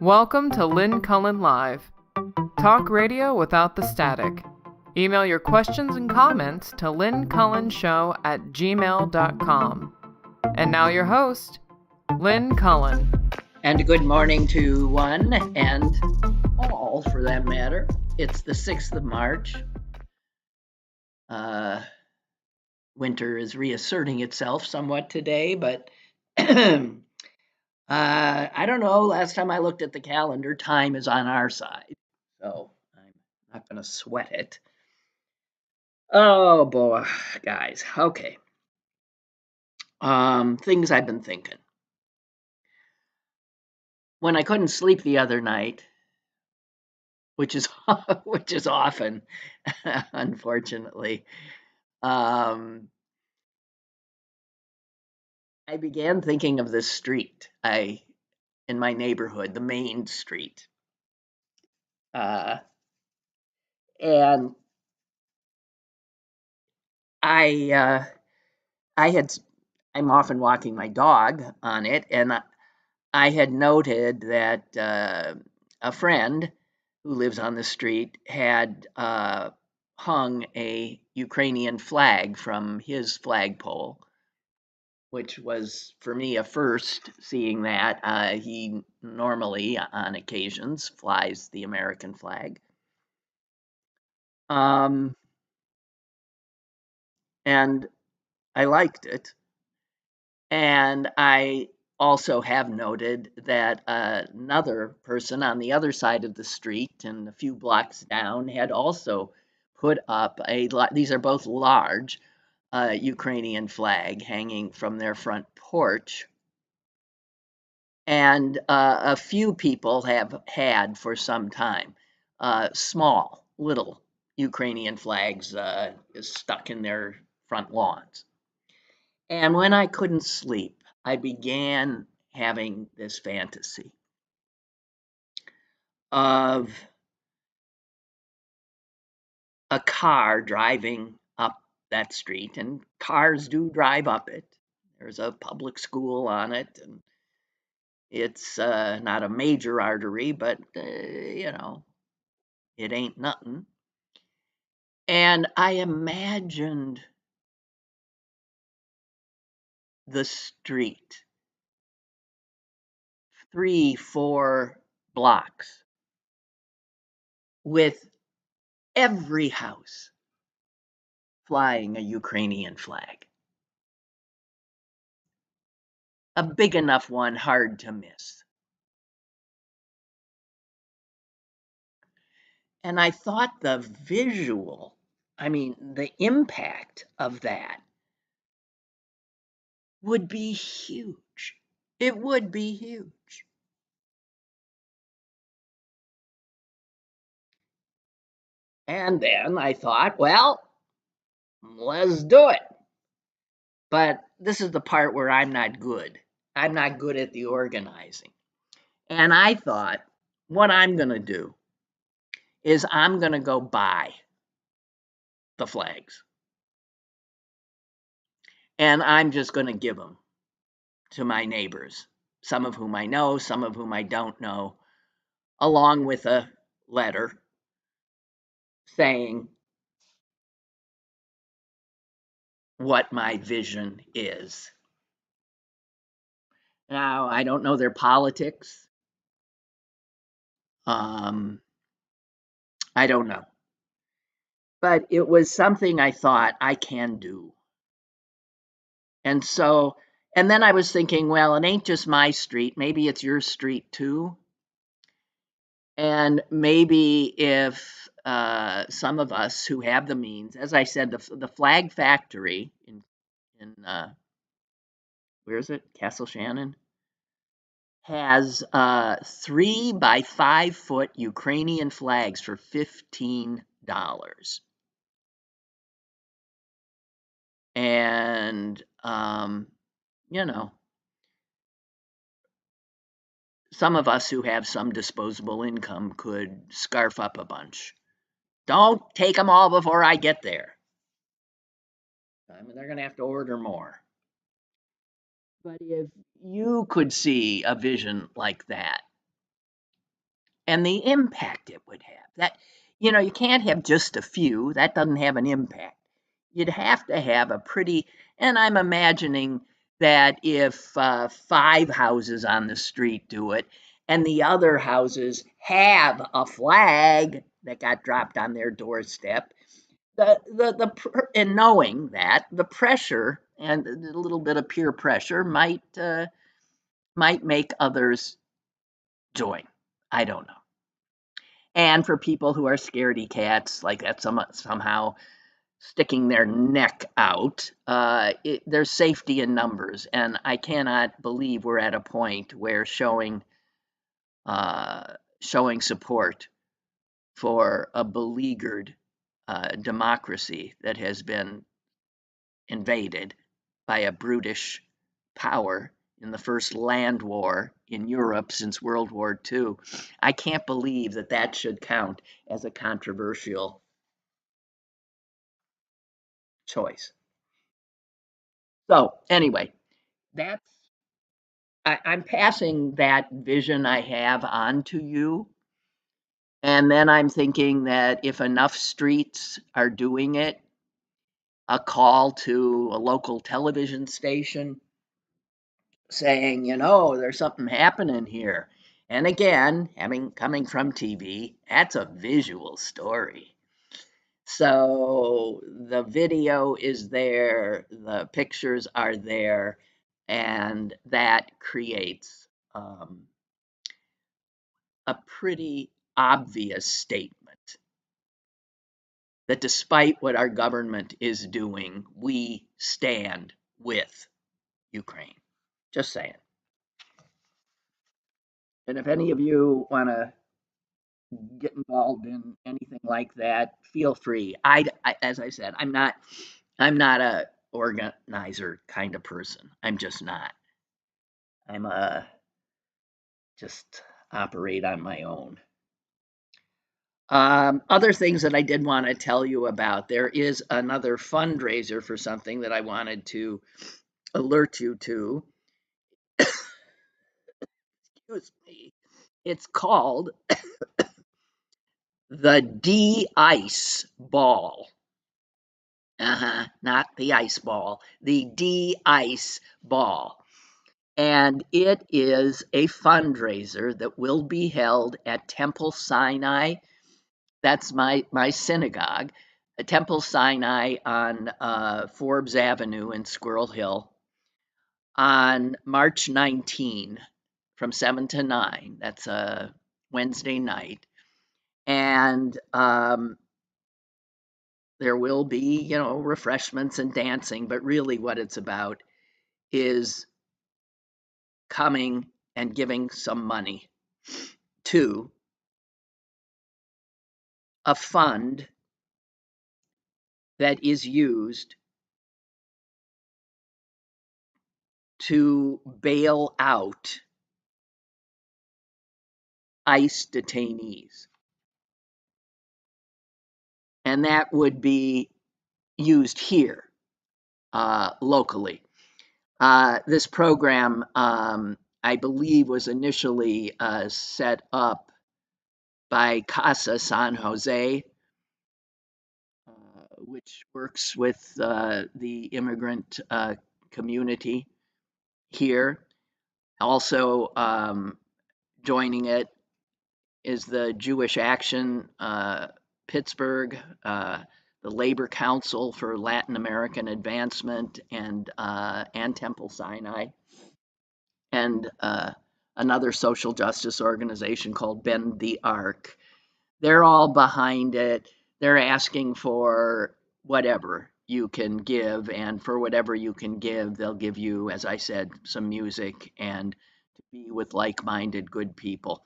Welcome to Lynn Cullen Live. Talk radio without the static. Email your questions and comments to lynncullenshow@gmail.com. And now your host, Lynn Cullen. And good morning to one and all, for that matter. It's the 6th of March. Winter is reasserting itself somewhat today, but I don't know. Last time I looked at the calendar, time is on our side, so I'm not going to sweat it. Oh boy, guys. Okay. Things I've been thinking. When I couldn't sleep the other night, which is often, unfortunately, I began thinking of this street in my neighborhood, the main street. And I'm often walking my dog on it, and I had noted that a friend who lives on the street had hung a Ukrainian flag from his flagpole, which was for me a first seeing that. He normally, on occasions, flies the American flag. And I liked it. And I also have noted that another person on the other side of the street and a few blocks down had also put up these are both large, Ukrainian flag hanging from their front porch. And a few people have had for some time small, little Ukrainian flags stuck in their front lawns. And when I couldn't sleep, I began having this fantasy of a car driving up that street, and cars do drive up it. There's a public school on it, and it's not a major artery, but it ain't nothing. And I imagined the street 3-4 blocks with every house flying a Ukrainian flag. A big enough one, hard to miss. And I thought the impact of that would be huge. It would be huge. And then I thought, well, let's do it. But this is the part where I'm not good. I'm not good at the organizing. And I thought, what I'm going to do is I'm going to go buy the flags. And I'm just going to give them to my neighbors, some of whom I know, some of whom I don't know, along with a letter saying what my vision is. Now, I don't know their politics. I don't know. But it was something I thought I can do. And then I was thinking, well, it ain't just my street. Maybe it's your street too. And maybe if some of us who have the means, as I said, the flag factory in where is it? Castle Shannon has 3 by 5 foot Ukrainian flags for $15. And some of us who have some disposable income could scarf up a bunch. Don't take them all before I get there. They're going to have to order more. But if you could see a vision like that, and the impact it would have. That, you know, you can't have just a few. That doesn't have an impact. You'd have to have a pretty, and I'm imagining that if 5 houses on the street do it, and the other houses have a flag that got dropped on their doorstep, and knowing that the pressure and a little bit of peer pressure might make others join. I don't know. And for people who are scaredy cats, like that, somehow sticking their neck out, there's safety in numbers, and I cannot believe we're at a point where showing support for a beleaguered democracy that has been invaded by a brutish power in the first land war in Europe since World War II. I can't believe that that should count as a controversial choice. So, anyway, that's I'm passing that vision I have on to you. And then I'm thinking that if enough streets are doing it, a call to a local television station saying, you know, there's something happening here. And again, coming from TV, that's a visual story. So the video is there, the pictures are there, and that creates a pretty obvious statement that despite what our government is doing, we stand with Ukraine. Just saying. And if any of you want to get involved in anything like that, feel free. As I said, I'm not a organizer kind of person. I'm just not. I'm a just operate on my own. Other things that I did want to tell you about, there is another fundraiser for something that I wanted to alert you to. Excuse me. It's called the De-Ice Ball. Not the ice ball, the De-Ice Ball. And it is a fundraiser that will be held at Temple Sinai. That's my synagogue, Temple Sinai on Forbes Avenue in Squirrel Hill on March 19 from 7 to 9. That's a Wednesday night. And there will be, you know, refreshments and dancing, but really what it's about is coming and giving some money to a fund that is used to bail out ICE detainees. And that would be used here locally. This program, I believe, was initially set up by Casa San Jose, which works with the immigrant community here. Also joining it is the Jewish Action Pittsburgh, the Labor Council for Latin American Advancement, and Temple Sinai, and another social justice organization called Bend the Arc. They're all behind it. They're asking for whatever you can give, and for whatever you can give, they'll give you, as I said, some music and to be with like-minded good people.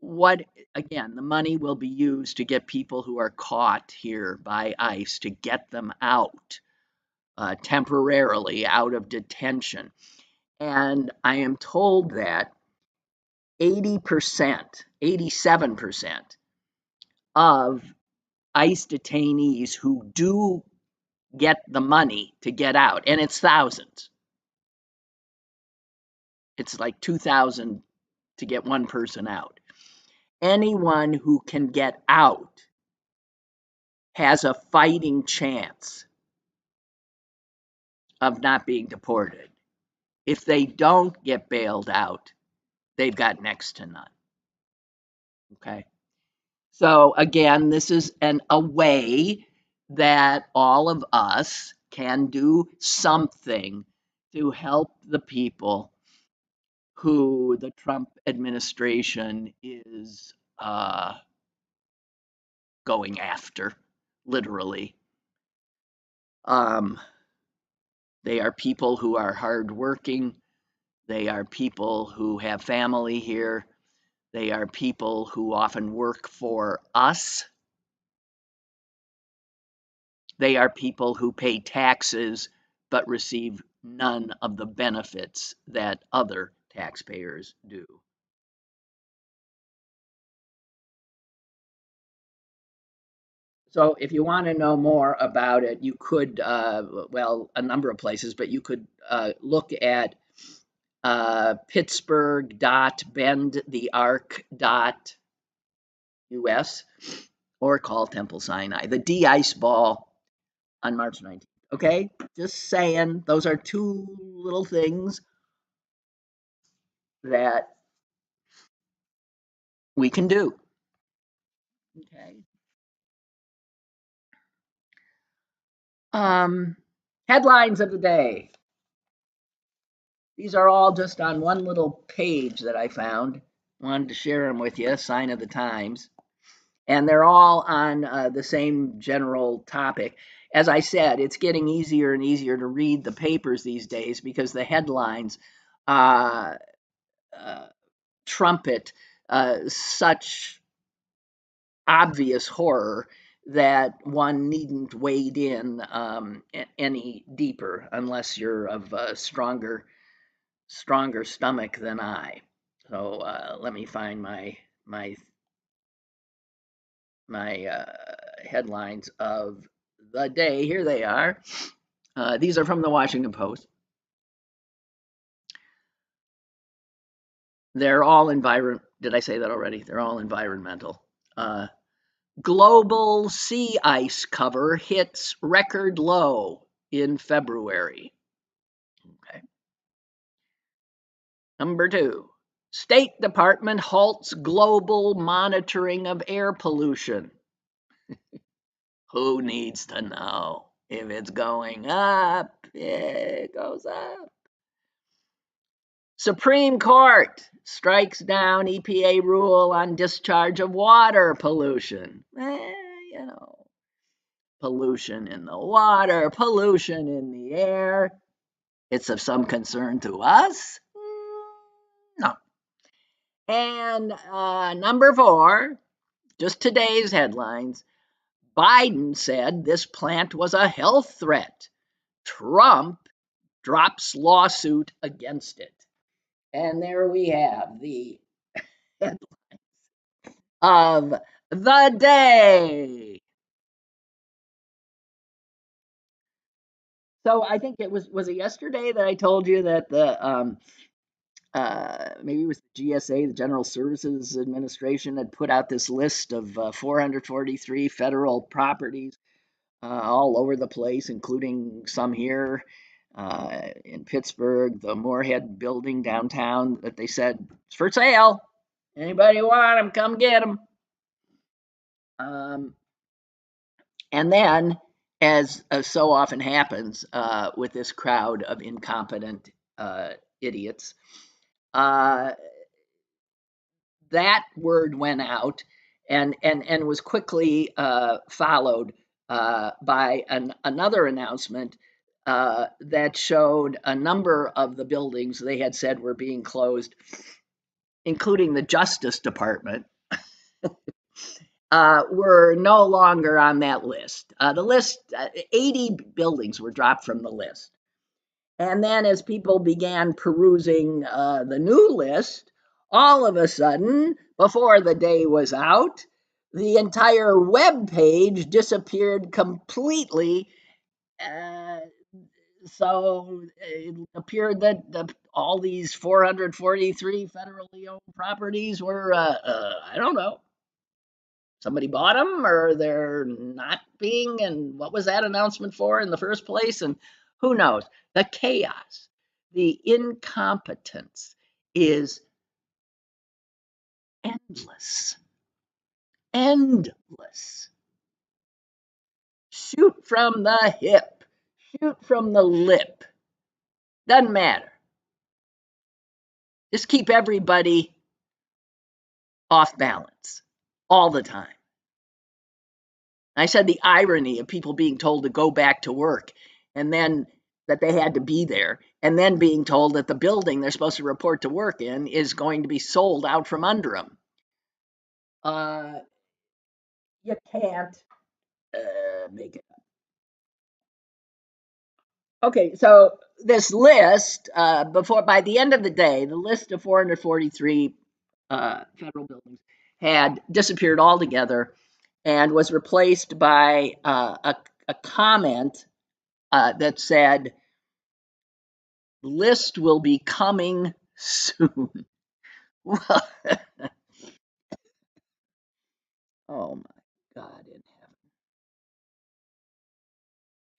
What again, the money will be used to get people who are caught here by ICE, to get them out temporarily out of detention. And I am told that 80%, 87% of ICE detainees who do get the money to get out, and it's thousands, it's like 2,000 to get one person out. Anyone who can get out has a fighting chance of not being deported. If they don't get bailed out, they've got next to none. Okay. So again, this is a way that all of us can do something to help the people who the Trump administration is going after, literally. They are people who are hardworking. They are people who have family here. They are people who often work for us. They are people who pay taxes but receive none of the benefits that other taxpayers do. So if you want to know more about it, you could, well, a number of places, but you could look at pittsburgh.bendthearc.us or call Temple Sinai, the de-ice ball on March 19th. Okay, just saying, those are two little things that we can do. Okay. Headlines of the day. These are all just on one little page that I found. Wanted to share them with you, sign of the times. And they're all on the same general topic. As I said, it's getting easier and easier to read the papers these days because the headlines trumpet such obvious horror that one needn't wade in any deeper unless you're of a stronger stomach than I. So let me find my headlines of the day. Here they are. These are from the Washington Post. They're all Did I say that already? They're all environmental. Global sea ice cover hits record low in February. Okay. Number 2, State Department halts global monitoring of air pollution. Who needs to know? If it's going up, it goes up. Supreme Court strikes down EPA rule on discharge of water pollution. You know, pollution in the water, pollution in the air. It's of some concern to us? No. And number 4, just today's headlines. Biden said this plant was a health threat. Trump drops lawsuit against it. And there we have the headline of the day. So I think it was it yesterday that I told you that the maybe it was the GSA, the General Services Administration, had put out this list of 443 federal properties all over the place, including some here in Pittsburgh, the Moorhead building downtown, that they said it's for sale. Anybody want them, come get them. And then, as so often happens with this crowd of incompetent idiots, that word went out and was quickly followed by another announcement that showed a number of the buildings they had said were being closed, including the Justice Department, were no longer on that list. The list, 80 buildings were dropped from the list. And then as people began perusing the new list, all of a sudden, before the day was out, the entire web page disappeared completely. So it appeared that all these 443 federally owned properties were, I don't know, somebody bought them or they're not being, and what was that announcement for in the first place? And who knows? The chaos, the incompetence is endless, endless. Shoot from the hip, shoot from the lip. Doesn't matter. Just keep everybody off balance all the time. I said the irony of people being told to go back to work and then that they had to be there, and then being told that the building they're supposed to report to work in is going to be sold out from under them. You can't make it up. Okay, so this list, by the end of the day, the list of 443 federal buildings had disappeared altogether and was replaced by a comment that said, list will be coming soon. Well, oh my God in heaven.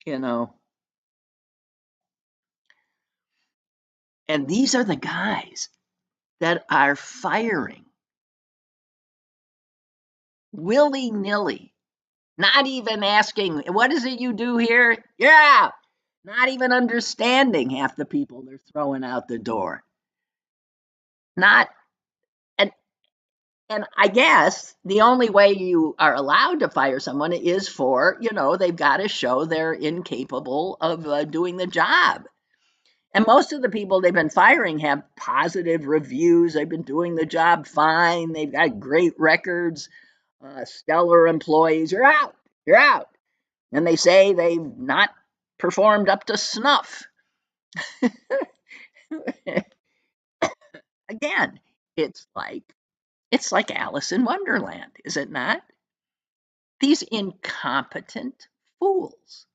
You know, and these are the guys that are firing willy-nilly, not even asking, what is it you do here? Yeah, not even understanding half the people they're throwing out the door. Not, and and I guess the only way you are allowed to fire someone is for, they've got to show they're incapable of doing the job. And most of the people they've been firing have positive reviews. They've been doing the job fine. They've got great records, stellar employees. You're out. You're out. And they say they've not performed up to snuff. Again, it's like Alice in Wonderland, is it not? These incompetent fools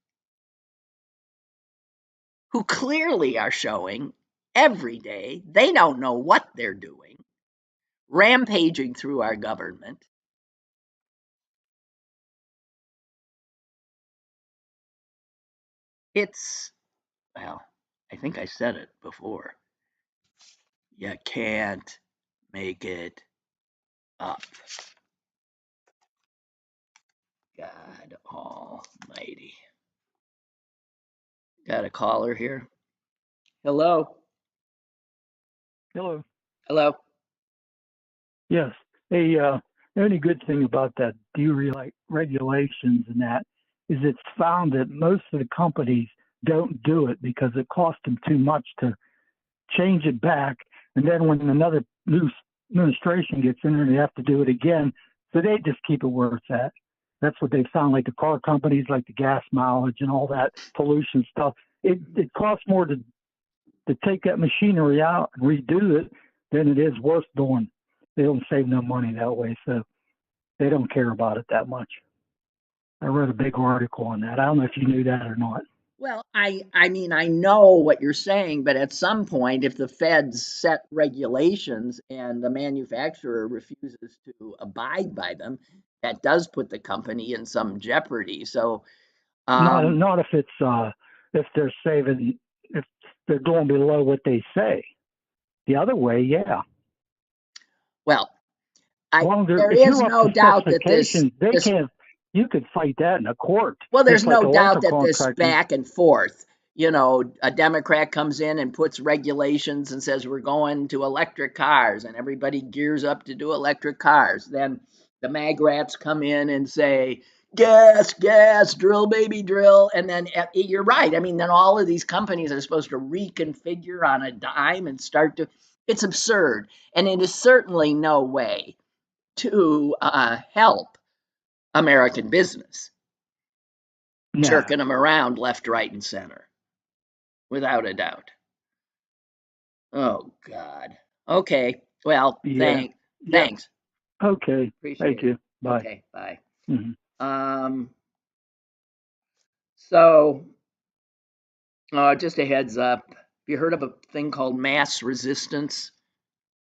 who clearly are showing every day they don't know what they're doing, rampaging through our government. It's, well, I think I said it before. You can't make it up. God almighty. Got a caller here. Hello. Hello. Hello. Yes. Hey, the only good thing about that deregulations and that is it's found that most of the companies don't do it because it costs them too much to change it back. And then when another new administration gets in there, they have to do it again. So they just keep it where it's at. That's what they've found, like the car companies, like the gas mileage and all that pollution stuff. It costs more to take that machinery out and redo it than it is worth doing. They don't save no money that way, so they don't care about it that much. I read a big article on that. I don't know if you knew that or not. Well, I mean, I know what you're saying, but at some point, if the feds set regulations and the manufacturer refuses to abide by them, that does put the company in some jeopardy. So, Not if they're saving, if they're going below what they say. The other way, yeah. well, there if is you're up no to doubt that specifications, they can't. You could fight that in a court. well, there's Just like no doubt electrical that this contractors. back and forth, a Democrat comes in and puts regulations and says we're going to electric cars, and everybody gears up to do electric cars. Then the mag rats come in and say, gas, gas, drill, baby, drill. And then you're right. I mean, then all of these companies are supposed to reconfigure on a dime and start to, it's absurd. And it is certainly no way to help American business, No. jerking them around left, right, and center, without a doubt. Oh God. Okay. Well, Yeah. thanks. Okay. Appreciate Thank it. you. Bye. Okay. Bye. Mm-hmm. So, just a heads up you heard of a thing called mass resistance?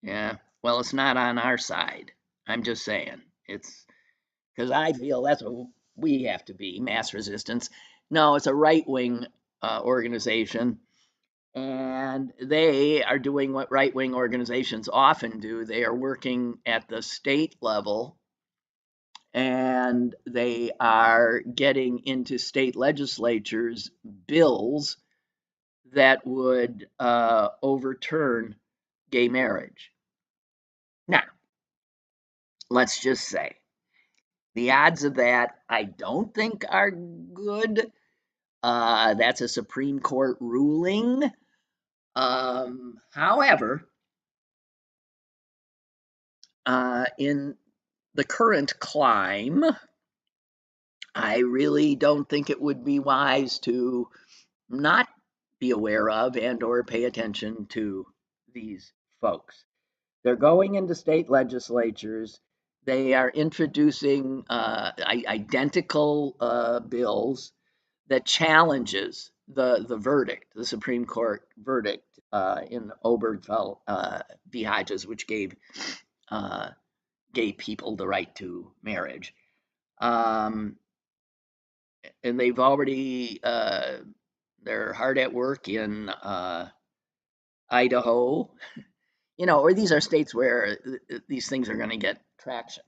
Yeah, well, it's not on our side. I'm just saying. It's because I feel that's what we have to be, mass resistance. No, it's a right-wing organization, and they are doing what right-wing organizations often do. They are working at the state level, and they are getting into state legislatures bills that would overturn gay marriage. Now, let's just say the odds of that I don't think are good. That's a Supreme Court ruling. However, in the current climb, I really don't think it would be wise to not be aware of and or pay attention to these folks. They're going into state legislatures. They are introducing identical bills that challenges the verdict, the Supreme Court verdict in Obergefell v. Hodges, which gave gay people the right to marriage. And they've already they're hard at work in Idaho, or these are states where these things are going to get traction.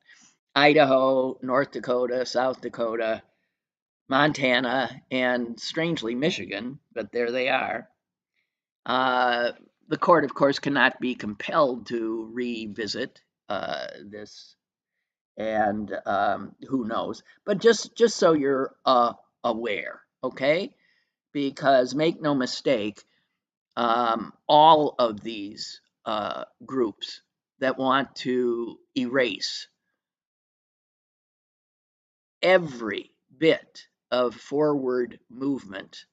Idaho, North Dakota, South Dakota, Montana, and strangely Michigan, but there they are. The court, of course, cannot be compelled to revisit this, and who knows? But just so you're aware, okay? Because make no mistake, all of these groups that want to erase every bit of forward movement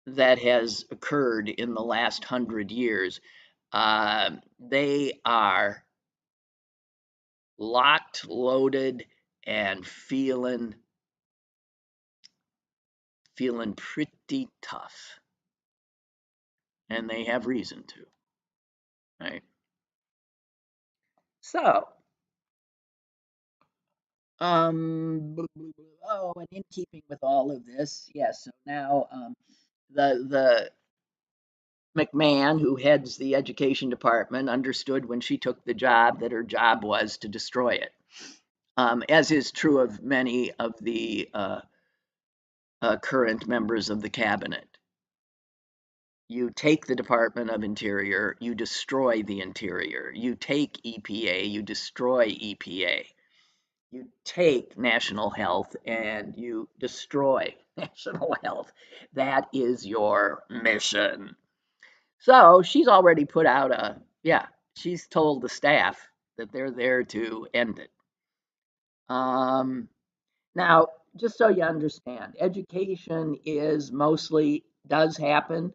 that has occurred in the last 100 years, they are locked, loaded, and feeling pretty tough. And they have reason to, right? So, and in keeping with all of this, yes, so now the McMahon, who heads the education department, understood when she took the job that her job was to destroy it, as is true of many of the current members of the cabinet. You take the Department of Interior, you destroy the Interior. You take EPA, you destroy EPA. You take national health and you destroy national health. That is your mission. So she's already put out she's told the staff that they're there to end it. Now, just so you understand, education does happen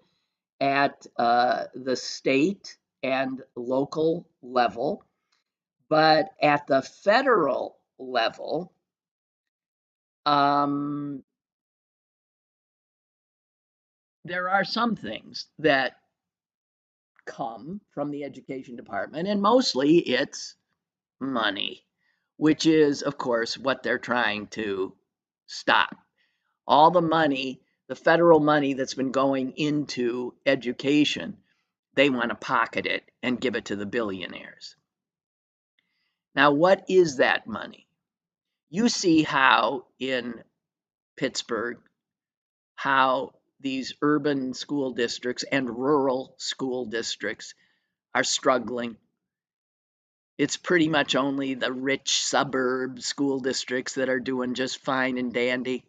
at the state and local level, but at the federal level, there are some things that come from the education department, and mostly it's money, which is, of course, what they're trying to stop. All the money, the federal money that's been going into education, they want to pocket it and give it to the billionaires. Now, what is that money? You see how in Pittsburgh, how these urban school districts and rural school districts are struggling. It's pretty much only the rich suburb school districts that are doing just fine and dandy.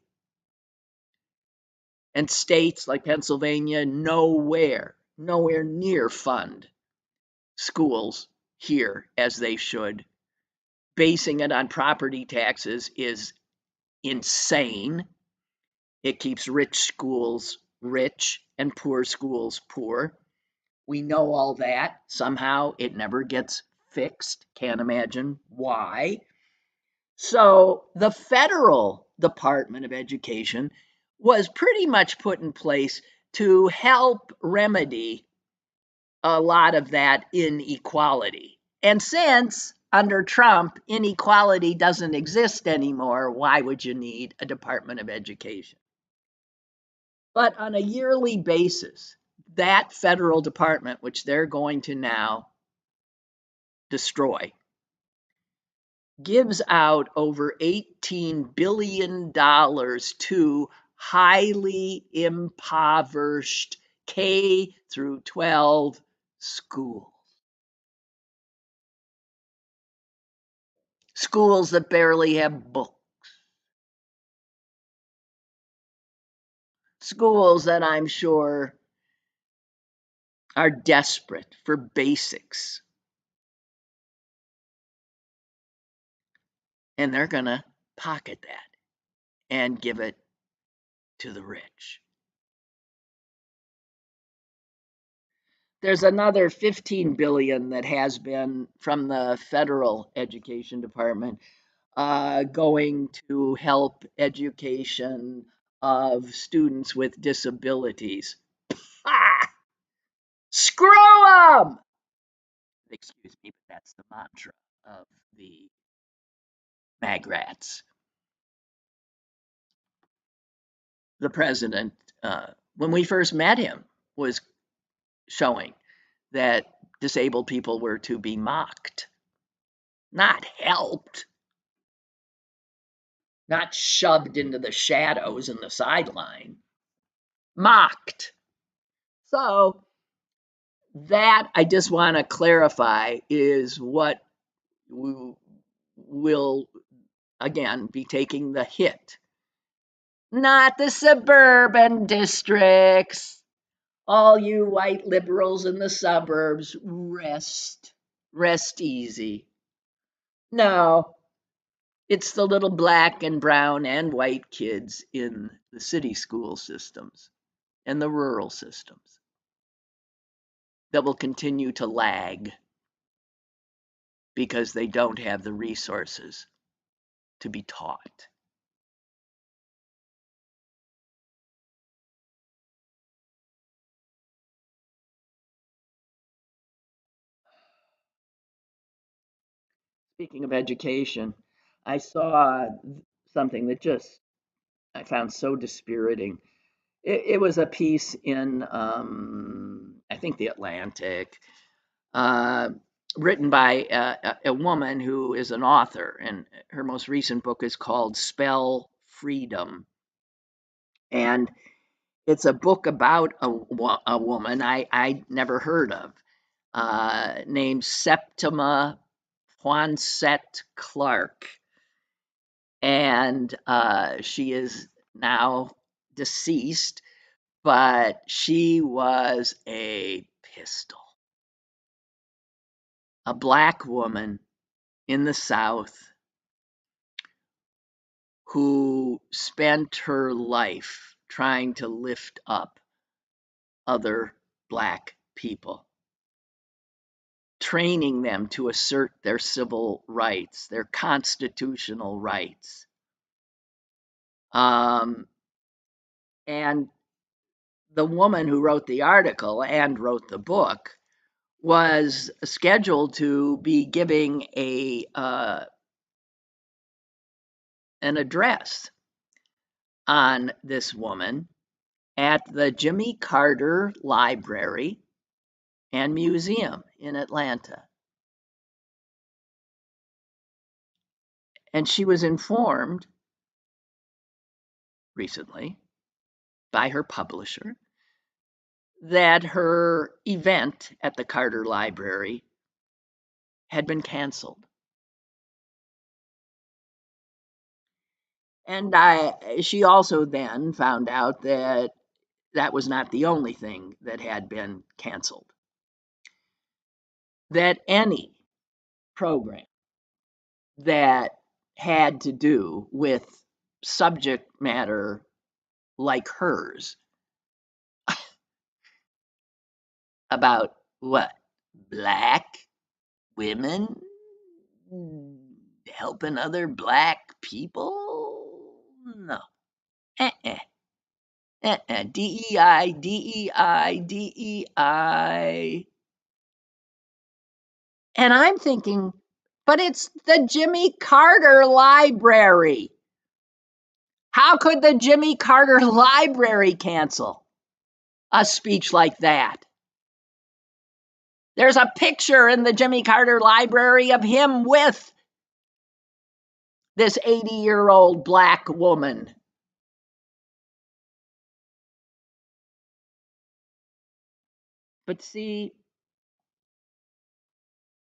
And states like Pennsylvania nowhere near fund schools here as they should. Basing it on property taxes is insane. It keeps rich schools rich and poor schools poor. We know all that. Somehow it never gets fixed. Can't imagine why. So the federal Department of Education was pretty much put in place to help remedy a lot of that inequality. And since under Trump, inequality doesn't exist anymore, why would you need a Department of Education? But on a yearly basis, that federal department, which they're going to now destroy, gives out over $18 billion to highly impoverished K through 12 schools. Schools that barely have books. Schools that I'm sure are desperate for basics. And they're going to pocket that and give it to the rich. There's another 15 billion that has been from the federal education department going to help education of students with disabilities. Ah, screw them! Excuse me, but that's the mantra of the magrats. The president, when we first met him, was showing that disabled people were to be mocked, not helped, not shoved into the shadows and the sideline, mocked. So that, I just want to clarify, is what we will, again, be taking the hit. Not the suburban districts. All you white liberals in the suburbs, rest easy. No, it's the little black and brown and white kids in the city school systems and the rural systems that will continue to lag because they don't have the resources to be taught. Speaking of education, I saw something that just I found so dispiriting. It was a piece in, I think, The Atlantic, uh, written by a woman who is an author, and her most recent book is called Spell Freedom. And it's a book about a woman I never heard of, named Septima Poinsett Clark. And she is now deceased, but she was a pistol. A black woman in the South who spent her life trying to lift up other black people, training them to assert their civil rights, their constitutional rights. And the woman who wrote the article and wrote the book was scheduled to be giving an address on this woman at the Jimmy Carter Library and Museum in Atlanta. And she was informed recently by her publisher that her event at the Carter Library had been canceled. And she also then found out that that was not the only thing that had been canceled. That any program that had to do with subject matter like hers about what? Black women helping other black people? No. DEI, DEI, DEI. And I'm thinking, but it's the Jimmy Carter Library. How could the Jimmy Carter Library cancel a speech like that? There's a picture in the Jimmy Carter Library of him with this 80-year-old black woman. But see,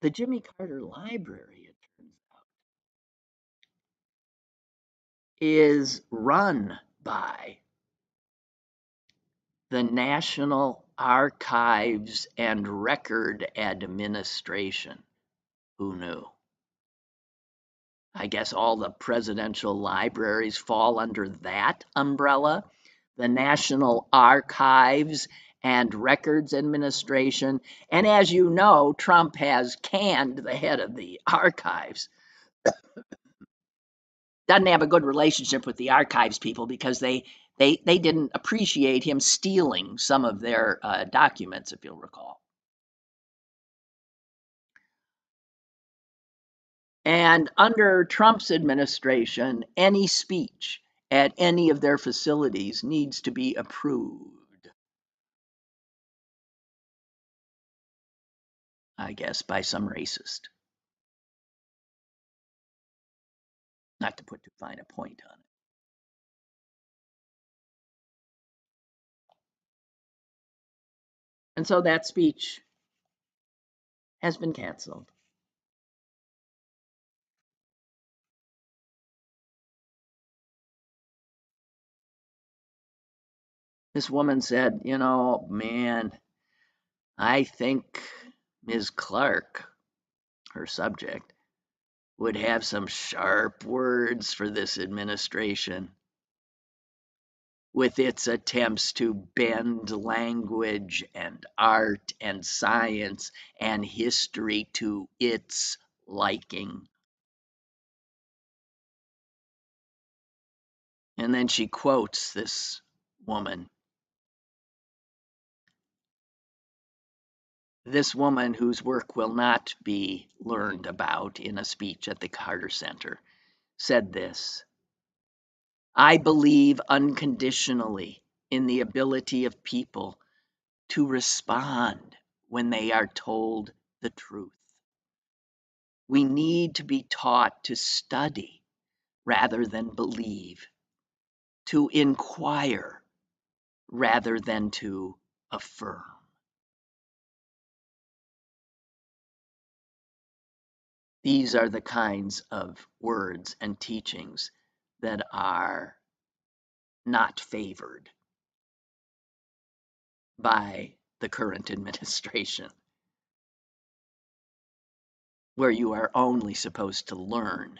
the Jimmy Carter Library, it turns out, is run by the National Archives and Record Administration. Who knew? I guess all the presidential libraries fall under that umbrella. The National Archives and Records Administration. And as you know, Trump has canned the head of the archives. Doesn't have a good relationship with the archives people because they didn't appreciate him stealing some of their documents, if you'll recall. And under Trump's administration, any speech at any of their facilities needs to be approved, I guess, by some racist. Not to put too fine a point on it. And so that speech has been canceled. This woman said, you know, man, I think Ms. Clark, her subject, would have some sharp words for this administration with its attempts to bend language and art and science and history to its liking. And then she quotes this woman. This woman, whose work will not be learned about in a speech at the Carter Center, said this: I believe unconditionally in the ability of people to respond when they are told the truth. We need to be taught to study rather than believe, to inquire rather than to affirm. These are the kinds of words and teachings that are not favored by the current administration, where you are only supposed to learn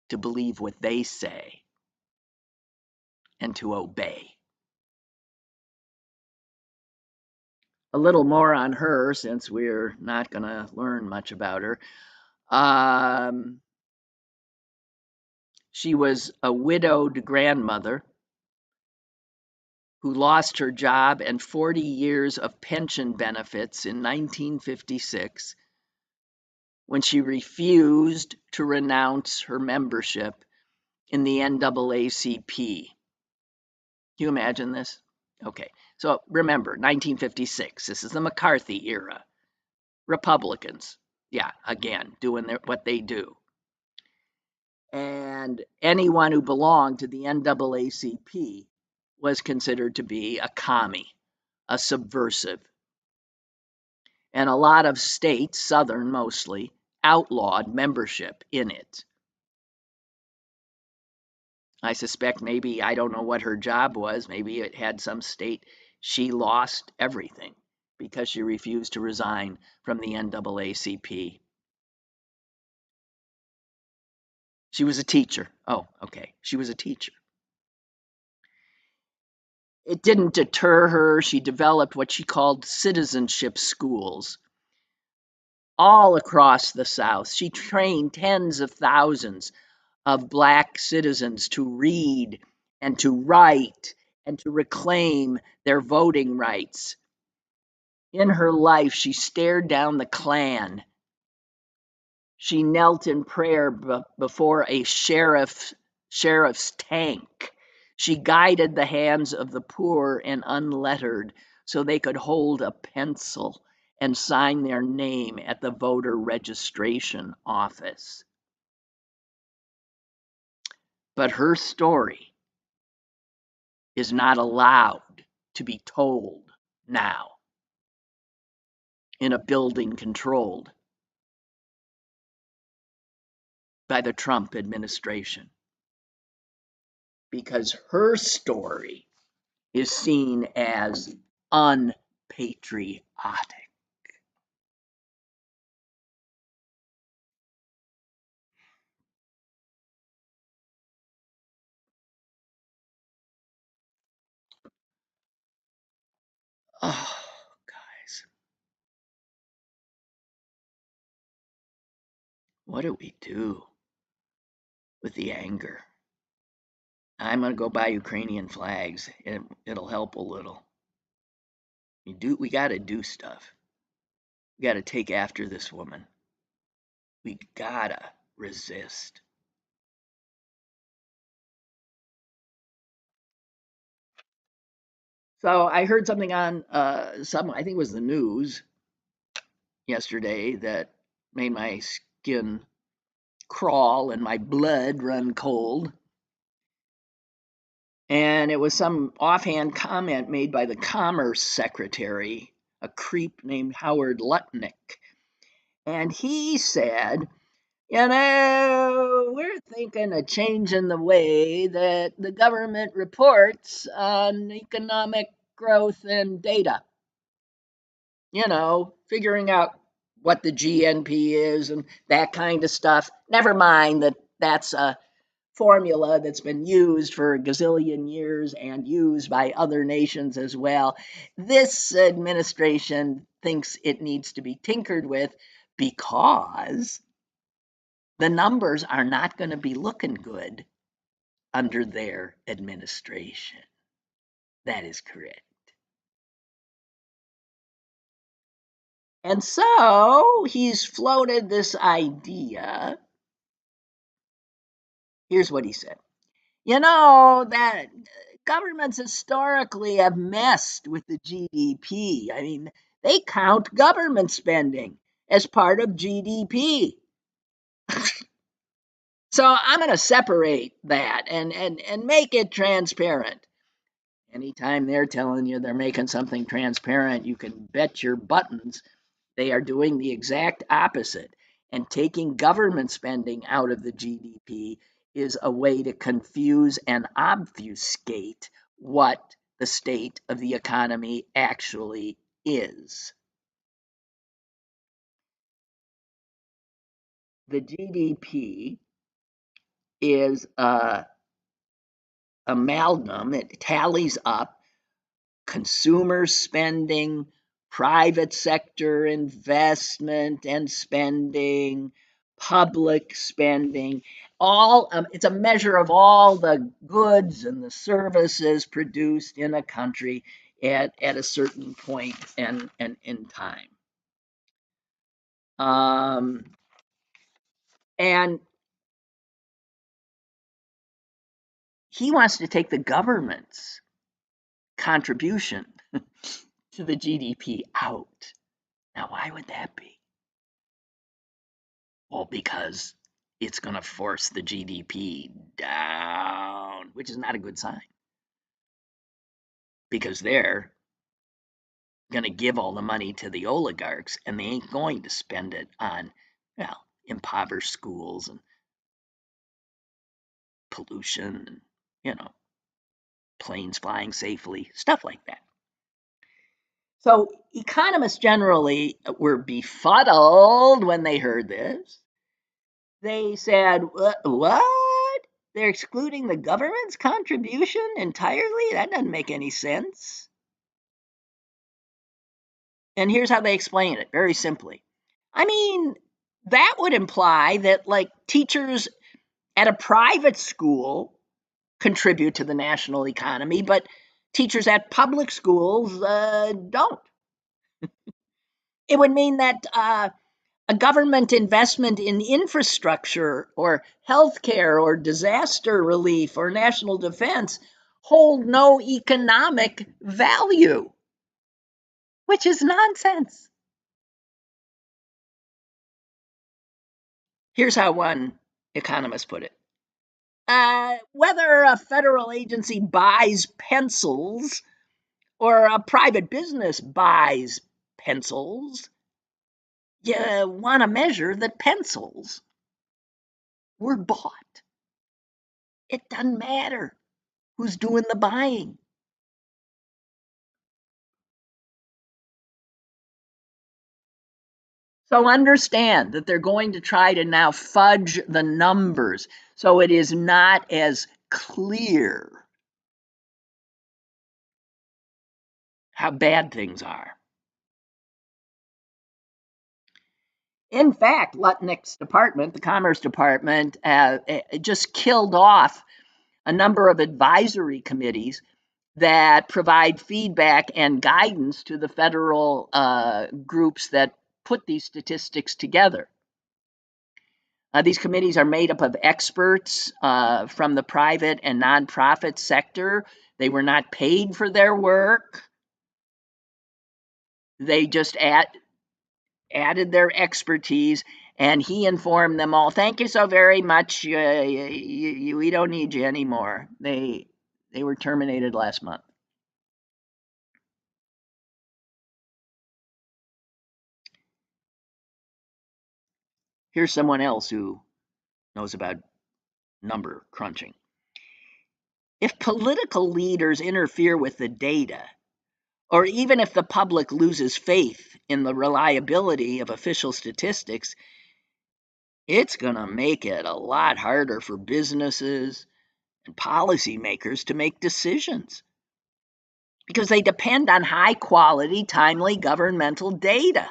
to believe what they say and to obey. A little more on her, since we're not going to learn much about her. She was a widowed grandmother who lost her job and 40 years of pension benefits in 1956 when she refused to renounce her membership in the NAACP. Can you imagine this? Okay, so remember, 1956, this is the McCarthy era. Republicans, yeah, again, doing what they do. And anyone who belonged to the NAACP was considered to be a commie, a subversive. And a lot of states, Southern mostly, outlawed membership in it. I suspect maybe, I don't know what her job was, maybe it had some state, she lost everything because she refused to resign from the NAACP. She was a teacher. Oh, okay. She was a teacher. It didn't deter her. She developed what she called citizenship schools all across the South. She trained tens of thousands of Black citizens to read and to write and to reclaim their voting rights. In her life, she stared down the Klan. She knelt in prayer before a sheriff's tank. She guided the hands of the poor and unlettered so they could hold a pencil and sign their name at the voter registration office. But her story is not allowed to be told now in a building controlled by the Trump administration, because her story is seen as unpatriotic. Oh, guys, what do we do with the anger? I'm going to go buy Ukrainian flags. It'll help a little. We got to do stuff. We got to take after this woman. We got to resist. So I heard something on I think it was the news yesterday that made my skin crawl and my blood run cold. And it was some offhand comment made by the Commerce Secretary, a creep named Howard Lutnick. And he said, we're thinking of changing the way that the government reports on economic growth and data. Figuring out what the GNP is and that kind of stuff. Never mind that that's a formula that's been used for a gazillion years and used by other nations as well. This administration thinks it needs to be tinkered with because the numbers are not going to be looking good under their administration. That is correct. And so he's floated this idea. Here's what he said. That governments historically have messed with the GDP. I mean, they count government spending as part of GDP. So I'm going to separate that and make it transparent. Anytime they're telling you they're making something transparent, you can bet your buttons they are doing the exact opposite. And taking government spending out of the GDP is a way to confuse and obfuscate what the state of the economy actually is. The GDP is a amalgam. It tallies up consumer spending, private sector investment and spending, public spending, all it's a measure of all the goods and the services produced in a country at a certain point and in time. And he wants to take the government's contribution to the GDP out. Now, why would that be? Well, because it's going to force the GDP down, which is not a good sign. Because they're going to give all the money to the oligarchs and they ain't going to spend it on, impoverished schools and pollution and, planes flying safely, stuff like that. So economists generally were befuddled when they heard this. They said, what? They're excluding the government's contribution entirely? That doesn't make any sense. And here's how they explain it, very simply. I mean, that would imply that, teachers at a private school contribute to the national economy, but teachers at public schools don't. It would mean that a government investment in infrastructure or healthcare or disaster relief or national defense hold no economic value, which is nonsense. Here's how one economist put it. Whether a federal agency buys pencils or a private business buys pencils, you want to measure that pencils were bought. It doesn't matter who's doing the buying. So understand that they're going to try to now fudge the numbers so it is not as clear how bad things are. In fact, Lutnick's department, the Commerce Department, just killed off a number of advisory committees that provide feedback and guidance to the federal groups that put these statistics together. These committees are made up of experts from the private and nonprofit sector. They were not paid for their work. They just added their expertise, and he informed them all, thank you so very much, we don't need you anymore. They were terminated last month. Here's someone else who knows about number crunching. If political leaders interfere with the data, or even if the public loses faith in the reliability of official statistics, it's going to make it a lot harder for businesses and policymakers to make decisions because they depend on high quality, timely governmental data.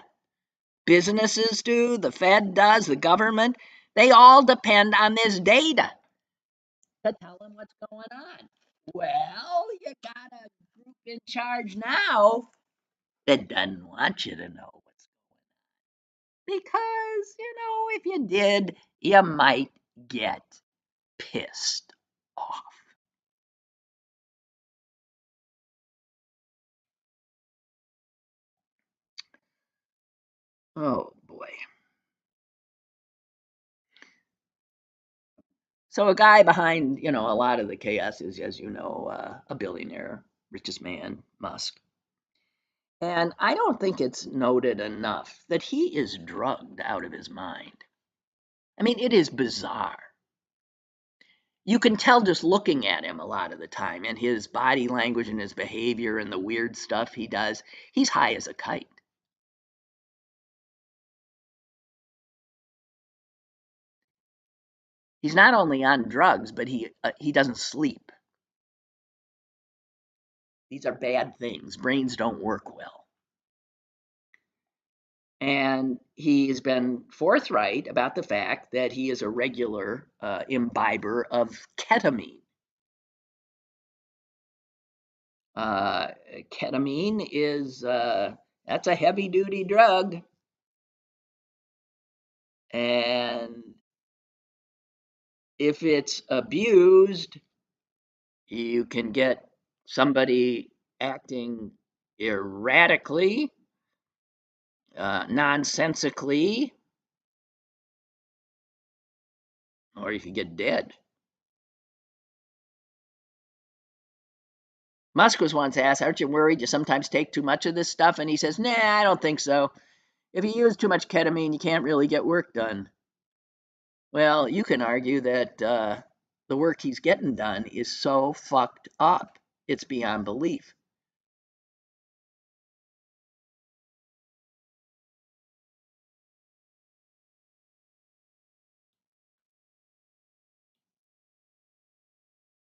Businesses do, the Fed does, the government, they all depend on this data to tell them what's going on. Well, you got a group in charge now that doesn't want you to know what's going on. Because, if you did, you might get pissed off. Oh, boy. So a guy behind, a lot of the chaos is, as you know, a billionaire, richest man, Musk. And I don't think it's noted enough that he is drugged out of his mind. I mean, it is bizarre. You can tell just looking at him a lot of the time, and his body language and his behavior and the weird stuff he does. He's high as a kite. He's not only on drugs, but he doesn't sleep. These are bad things. Brains don't work well. And he has been forthright about the fact that he is a regular imbiber of ketamine. Ketamine is that's a heavy duty drug, and if it's abused, you can get somebody acting erratically, nonsensically, or you could get dead. Musk was once asked, aren't you worried you sometimes take too much of this stuff? And he says, nah, I don't think so. If you use too much ketamine, you can't really get work done. Well, you can argue that the work he's getting done is so fucked up, it's beyond belief.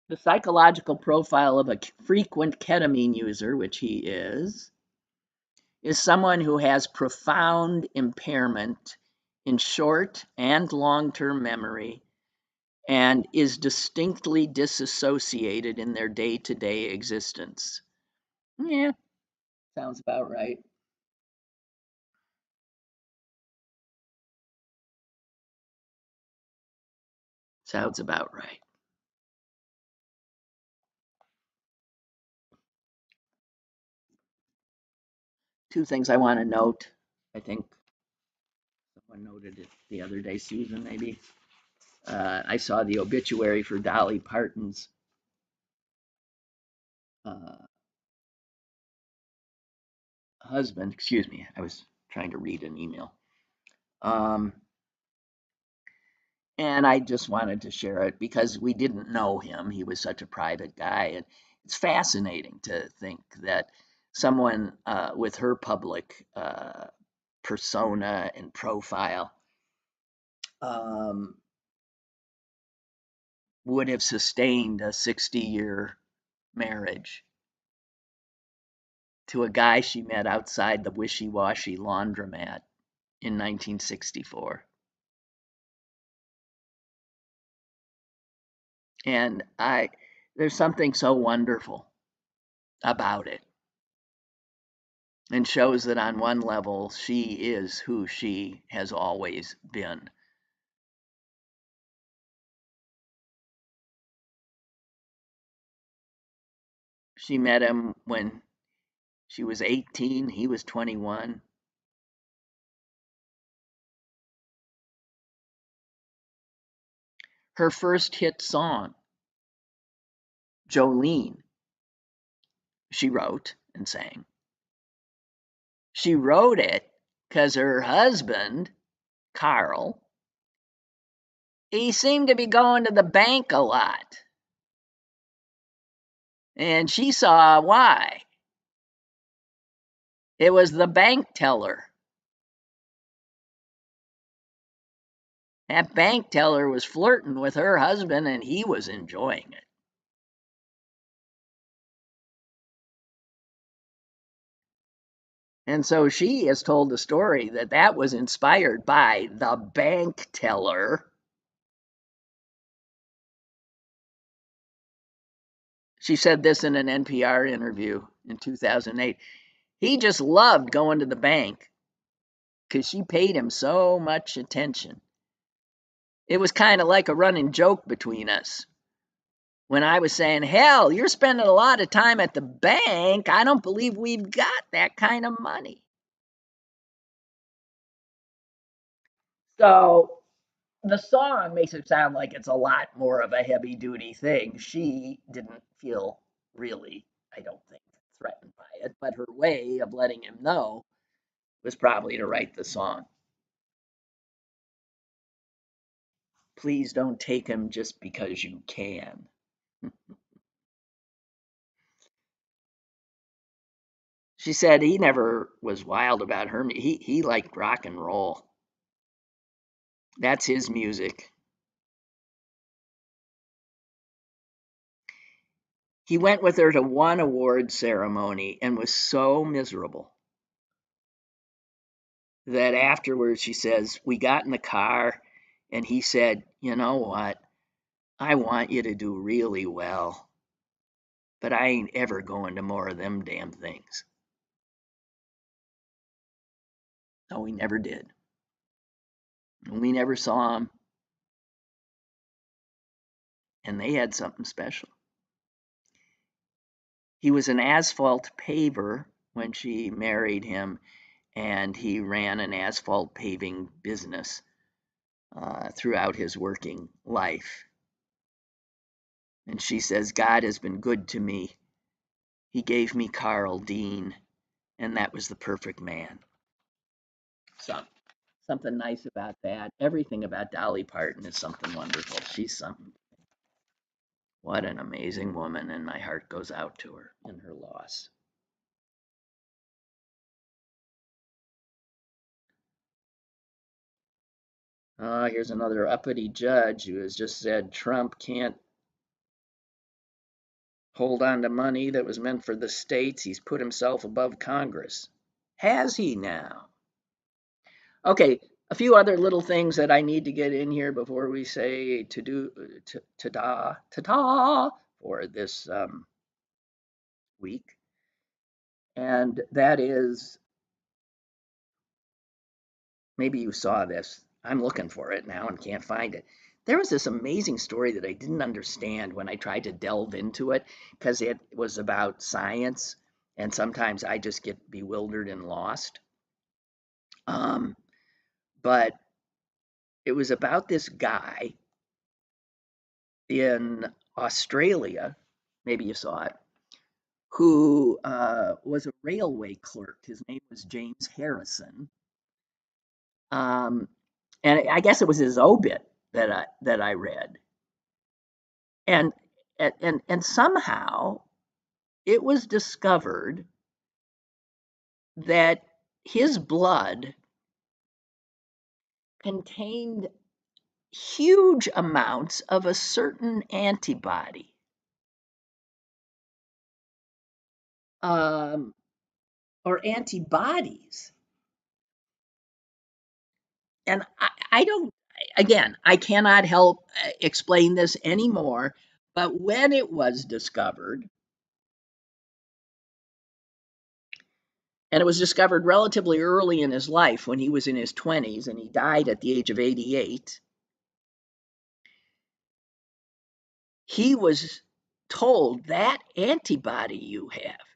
The psychological profile of a frequent ketamine user, which he is someone who has profound impairment in short and long-term memory and is distinctly disassociated in their day-to-day existence. Yeah, sounds about right. Sounds about right. Two things I want to note. I think someone noted it the other day, Susan, maybe. I saw the obituary for Dolly Parton's uh, husband. Excuse me, I was trying to read an email. Um, and I just wanted to share it because we didn't know him. He was such a private guy. And it's fascinating to think that someone with her public persona and profile um, would have sustained a 60-year marriage to a guy she met outside the wishy-washy laundromat in 1964. And there's something so wonderful about it, and shows that on one level she is who she has always been. She met him when she was 18, he was 21. Her first hit song, Jolene, she wrote and sang. She wrote it because her husband, Carl, he seemed to be going to the bank a lot. And she saw why. It was the bank teller. That bank teller was flirting with her husband and he was enjoying it. And so she has told the story that that was inspired by the bank teller. She said this in an NPR interview in 2008. He just loved going to the bank because she paid him so much attention. It was kind of like a running joke between us. When I was saying, hell, you're spending a lot of time at the bank. I don't believe we've got that kind of money. So the song makes it sound like it's a lot more of a heavy duty thing. She didn't feel really, I don't think, threatened by it, but her way of letting him know was probably to write the song. Please don't take him just because you can. She said he never was wild about her. He liked rock and roll. That's his music. He went with her to one award ceremony and was so miserable that afterwards, she says, we got in the car and he said, you know what? I want you to do really well, but I ain't ever going to more of them damn things. No, we never did. And we never saw him. And they had something special. He was an asphalt paver when she married him, and he ran an asphalt paving business throughout his working life. And she says, God has been good to me. He gave me Carl Dean, and that was the perfect man. So, something nice about that. Everything about Dolly Parton is something wonderful. She's something. What an amazing woman, and my heart goes out to her in her loss. Here's another uppity judge who has just said Trump can't hold on to money that was meant for the states. He's put himself above Congress. Has he now? Okay, A few other little things that I need to get in here before we say ta-da for this week. And that is, maybe you saw this. I'm looking for it now and can't find it. There was this amazing story that I didn't understand when I tried to delve into it because it was about science, and sometimes I just get bewildered and lost. But it was about this guy in Australia, maybe you saw it, who was a railway clerk. His name was James Harrison. And I guess it was his obit that I read. And and somehow it was discovered that his blood contained huge amounts of a certain antibody, or antibodies. And I don't, again, I cannot help explain this anymore, but when it was discovered, and it was discovered relatively early in his life when he was in his 20s and he died at the age of 88, he was told that antibody you have,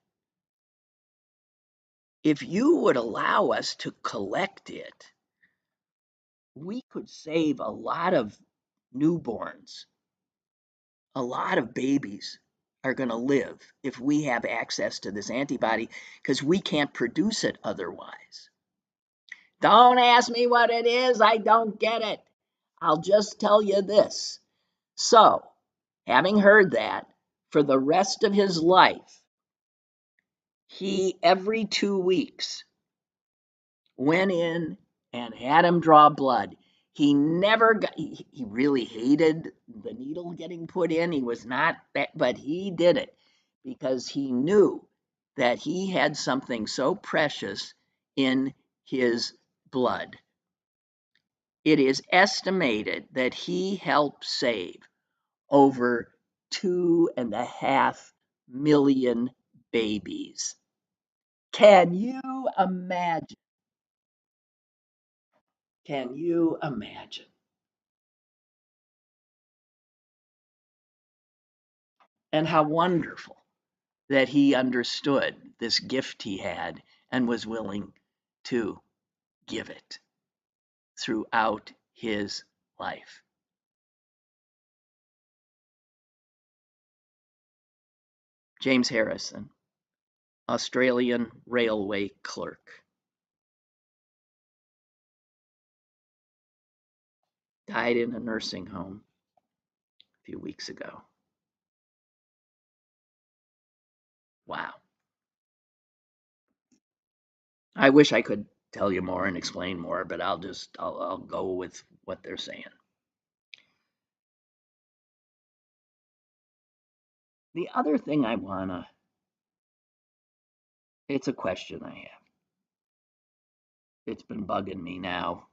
if you would allow us to collect it, we could save a lot of newborns. A lot of babies are going to live if we have access to this antibody because we can't produce it otherwise. Don't ask me what it is. I don't get it. I'll just tell you this. So, having heard that, for the rest of his life, he every 2 weeks went in and had him draw blood. He never got, he really hated the needle getting put in. He was not that, but he did it because he knew that he had something so precious in his blood. It is estimated that he helped save over 2.5 million babies. Can you imagine? Can you imagine? And how wonderful that he understood this gift he had and was willing to give it throughout his life. James Harrison, Australian railway clerk, died in a nursing home a few weeks ago. Wow. I wish I could tell you more and explain more, but I'll go with what they're saying. The other thing it's a question I have. It's been bugging me now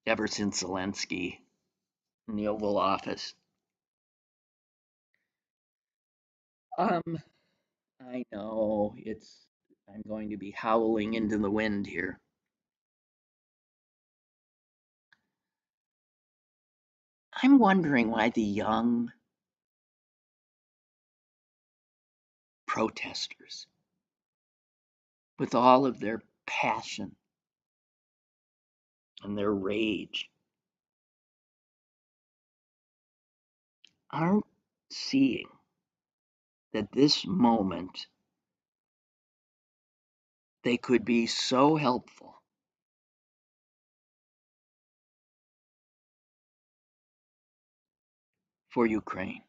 ever since Zelensky in the Oval Office. I know I'm going to be howling into the wind here. I'm wondering why the young protesters, with all of their passion and their rage, aren't seeing that this moment they could be so helpful for Ukraine,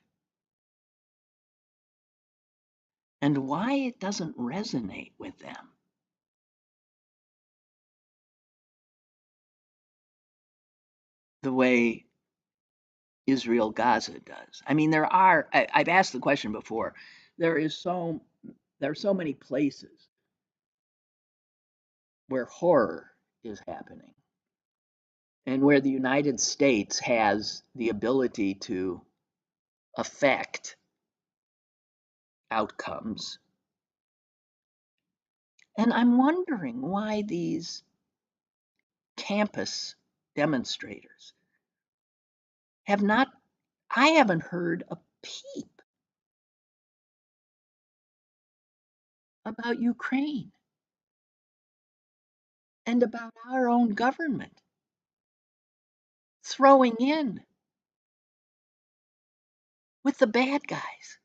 and why it doesn't resonate with them the way Israel Gaza does. I mean, I've asked the question before. There is so there are so many places where horror is happening. and where the United States has the ability to affect outcomes. And I'm wondering why these campus demonstrators have not, I haven't heard a peep about Ukraine and about our own government throwing in with the bad guys.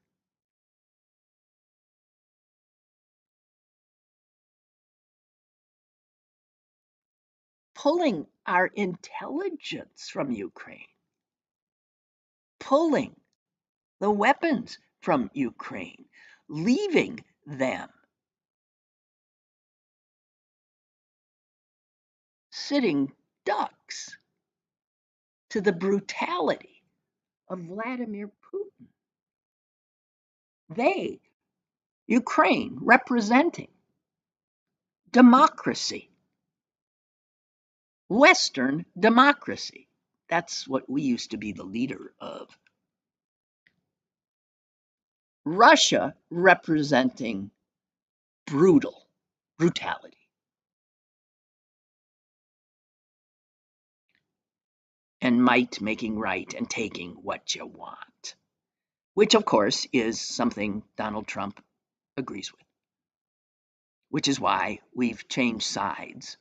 Pulling our intelligence from Ukraine, pulling the weapons from Ukraine, leaving them sitting ducks to the brutality of Vladimir Putin. They, Ukraine, representing democracy, Western democracy. That's what we used to be the leader of. Russia representing brutality. And might making right and taking what you want, which of course is something Donald Trump agrees with, which is why we've changed sides.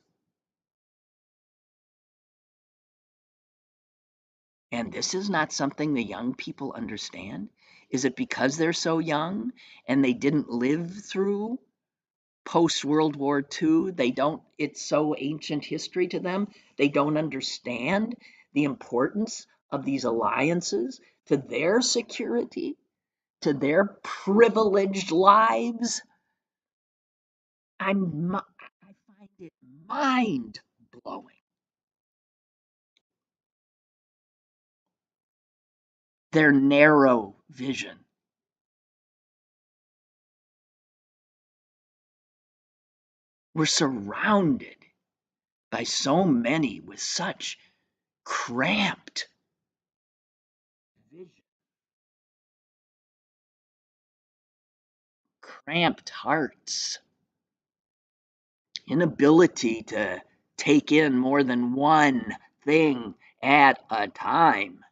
And this is not something the young people understand. Is it because they're so young and they didn't live through post World War II? It's so ancient history to them. They don't understand the importance of these alliances to their security, to their privileged lives. I find it mind blowing. Their narrow vision. We're surrounded by so many with such cramped vision, cramped hearts, inability to take in more than one thing at a time.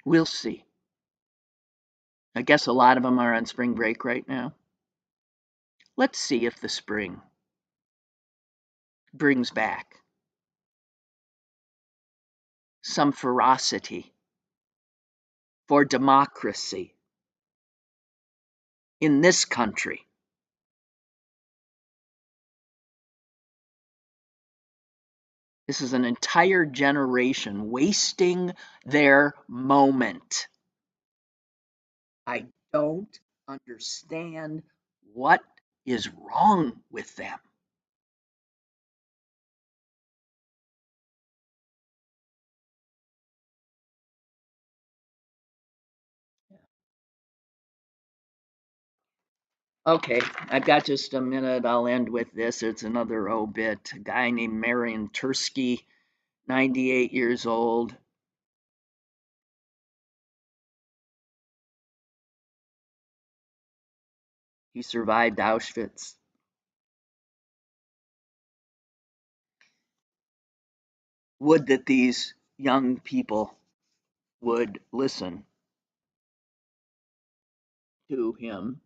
We'll see. I guess a lot of them are on spring break right now. Let's see if the spring brings back some ferocity for democracy in this country. This is an entire generation wasting their moment. I don't understand what is wrong with them. Okay, I've got just a minute. I'll end with this. It's another obit. A guy named Marion Tursky, 98 years old. He survived Auschwitz. Would that these young people would listen to him.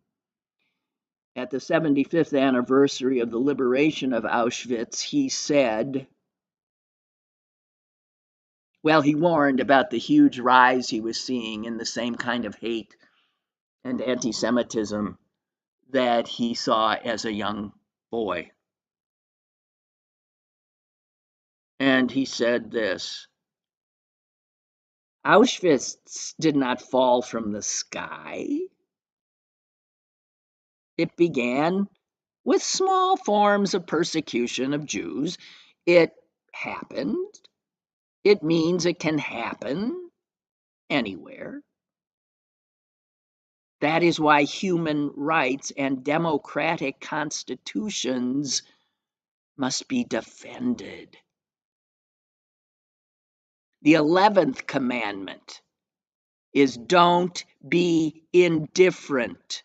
At the 75th anniversary of the liberation of Auschwitz, he said, well, he warned about the huge rise he was seeing in the same kind of hate and anti-Semitism that he saw as a young boy. And he said this: Auschwitz did not fall from the sky. It began with small forms of persecution of Jews. It happened. It means it can happen anywhere. That is why human rights and democratic constitutions must be defended. The 11th commandment is don't be indifferent.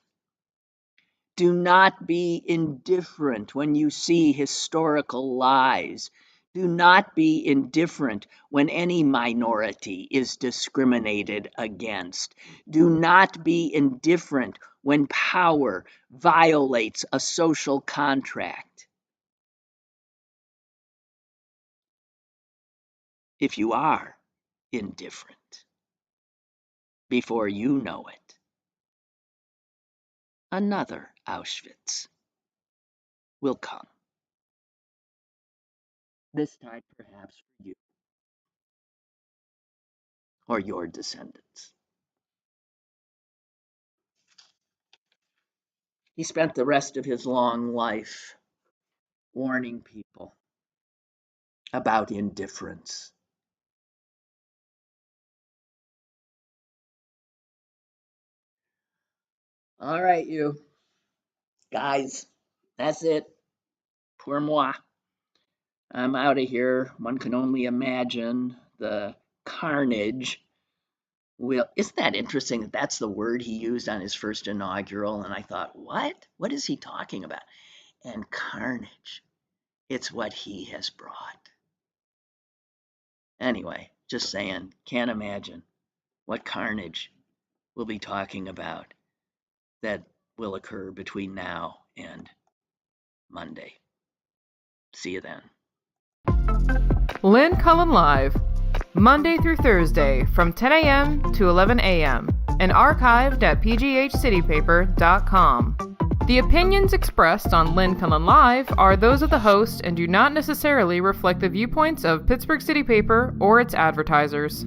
Do not be indifferent when you see historical lies. Do not be indifferent when any minority is discriminated against. Do not be indifferent when power violates a social contract. If you are indifferent, before you know it, another Auschwitz will come. This time perhaps for you or your descendants. He spent the rest of his long life warning people about indifference. All right, you guys, that's it. Pour moi. I'm out of here. One can only imagine the carnage. Well, isn't that interesting that that's the word he used on his first inaugural? And I thought, what? What is he talking about? And carnage. It's what he has brought. Anyway, just saying, can't imagine what carnage we'll be talking about that will occur between now and Monday. See you then. Lynn Cullen Live, Monday through Thursday from 10 a.m. to 11 a.m. and archived at pghcitypaper.com. The opinions expressed on Lynn Cullen Live are those of the host and do not necessarily reflect the viewpoints of Pittsburgh City Paper or its advertisers.